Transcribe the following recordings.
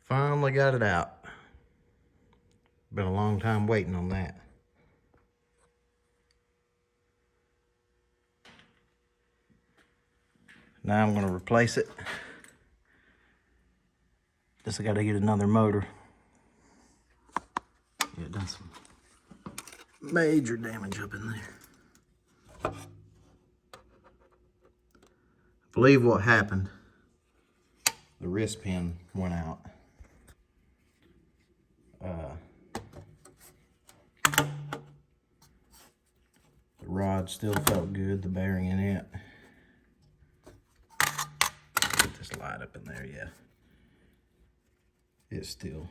Finally got it out. Been a long time waiting on that. Now I'm gonna replace it. Just gotta get another motor. Yeah, done some major damage up in there. I believe what happened, the wrist pin went out. The rod still felt good, the bearing in it. Get this light up in there, yeah. It still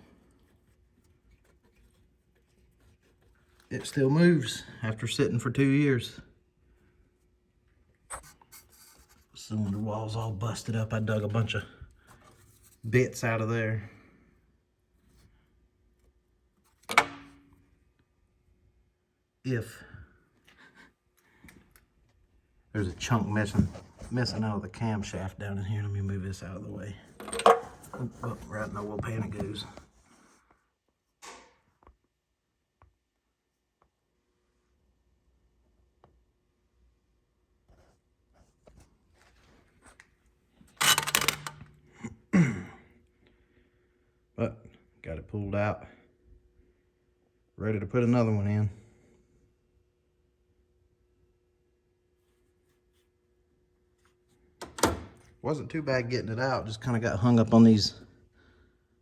moves after sitting for 2 years. Cylinder wall's all busted up. I dug a bunch of bits out of there. If there's a chunk missing out of the camshaft down in here, let me move this out of the way. Oh, right in the oil pan it goes. But got it pulled out, ready to put another one in. Wasn't too bad getting it out, just kind of got hung up on these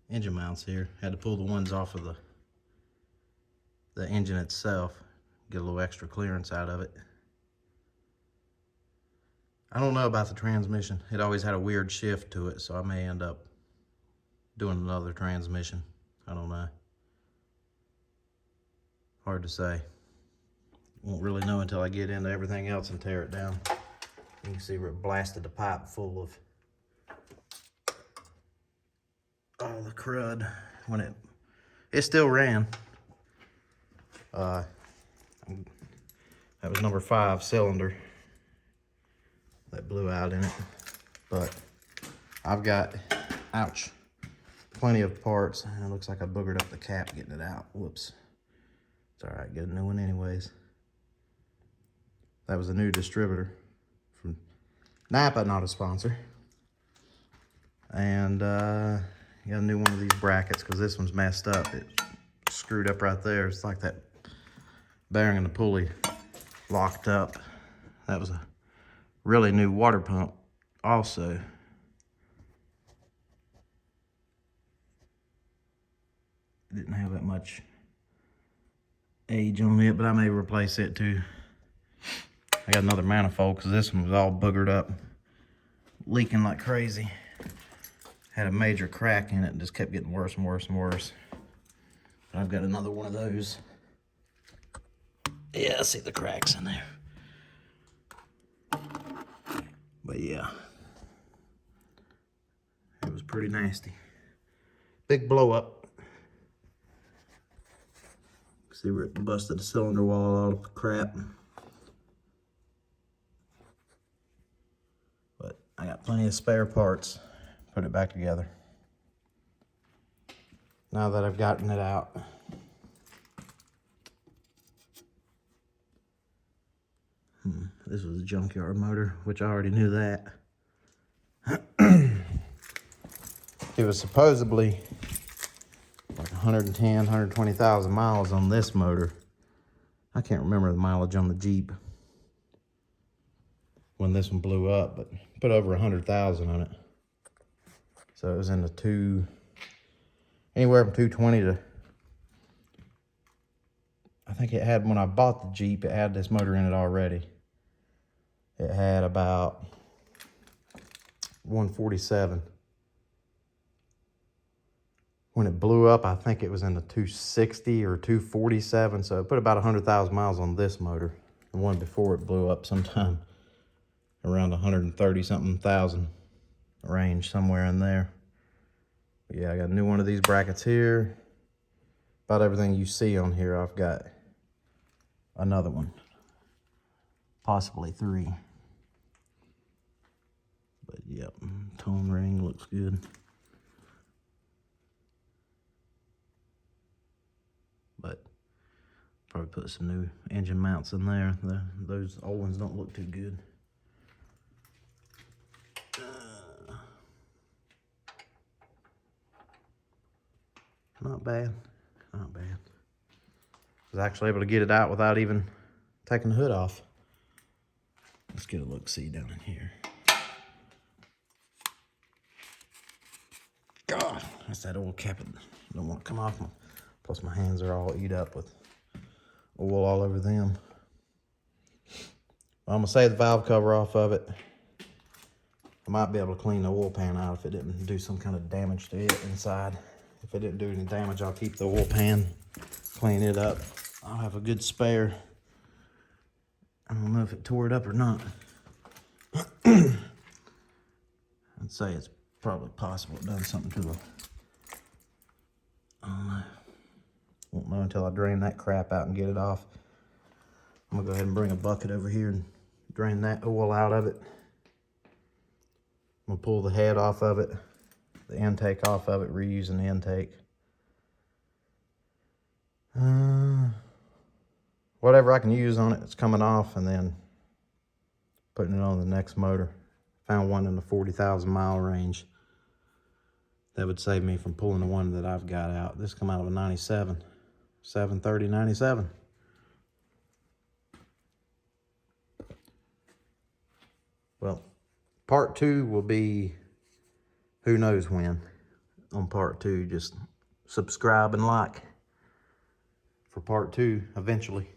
engine mounts here. Had to pull the ones off of the engine itself, get a little extra clearance out of it. I don't know about the transmission. It always had a weird shift to it, so I may end up doing another transmission. I don't know. Hard to say. Won't really know until I get into everything else and tear it down. You can see where it blasted the pipe full of all the crud when it still ran. That was number 5 cylinder that blew out in it. But I've got, ouch, plenty of parts. And it looks like I boogered up the cap getting it out. Whoops. It's all right, get a new one anyways. That was a new distributor from Napa, not a sponsor. And got a new one of these brackets because this one's messed up. It screwed up right there. It's like that bearing and the pulley locked up. That was a really new water pump also. It didn't have that much age on it, but I may replace it too. I got another manifold because this one was all boogered up, leaking like crazy. Had a major crack in it and just kept getting worse and worse and worse. But I've got another one of those. Yeah, I see the cracks in there. But yeah, it was pretty nasty. Big blow up. See where it busted the cylinder wall all up the crap. But I got plenty of spare parts. Put it back together. Now that I've gotten it out. This was a junkyard motor, which I already knew that. It was supposedly like 110, 120,000 miles on this motor. I can't remember the mileage on the Jeep when this one blew up, but put over 100,000 on it. So it was in the anywhere from 220 to, I think it had, when I bought the Jeep, it had this motor in it already. It had about 147. When it blew up, I think it was in the 260 or 247. So it put about 100,000 miles on this motor. The one before it blew up sometime around 130 something thousand range, somewhere in there. But yeah, I got a new one of these brackets here. About everything you see on here, I've got another one. Possibly 3. But yep, tone ring looks good. but probably put some new engine mounts in there. Those old ones don't look too good. Not bad, not bad. I was actually able to get it out without even taking the hood off. Let's get a look-see down in here. God, that's that oil cap. It don't want to come off. Plus my hands are all eat up with oil all over them. I'm gonna save the valve cover off of it. I might be able to clean the oil pan out if it didn't do some kind of damage to it inside. If it didn't do any damage, I'll keep the oil pan, clean it up. I'll have a good spare. I don't know if it tore it up or not. I'd say it's probably possible it done something to the, I don't know. Won't know until I drain that crap out and get it off. I'm gonna go ahead and bring a bucket over here and drain that oil out of it. I'm gonna pull the head off of it, the intake off of it, reusing the intake. Whatever I can use on it, it's coming off, and then putting it on the next motor. Found one in the 40,000 mile range. That would save me from pulling the one that I've got out. This come out of a 97, 730 97. Well, part 2 will be who knows when on part 2. Just subscribe and like for part 2 eventually.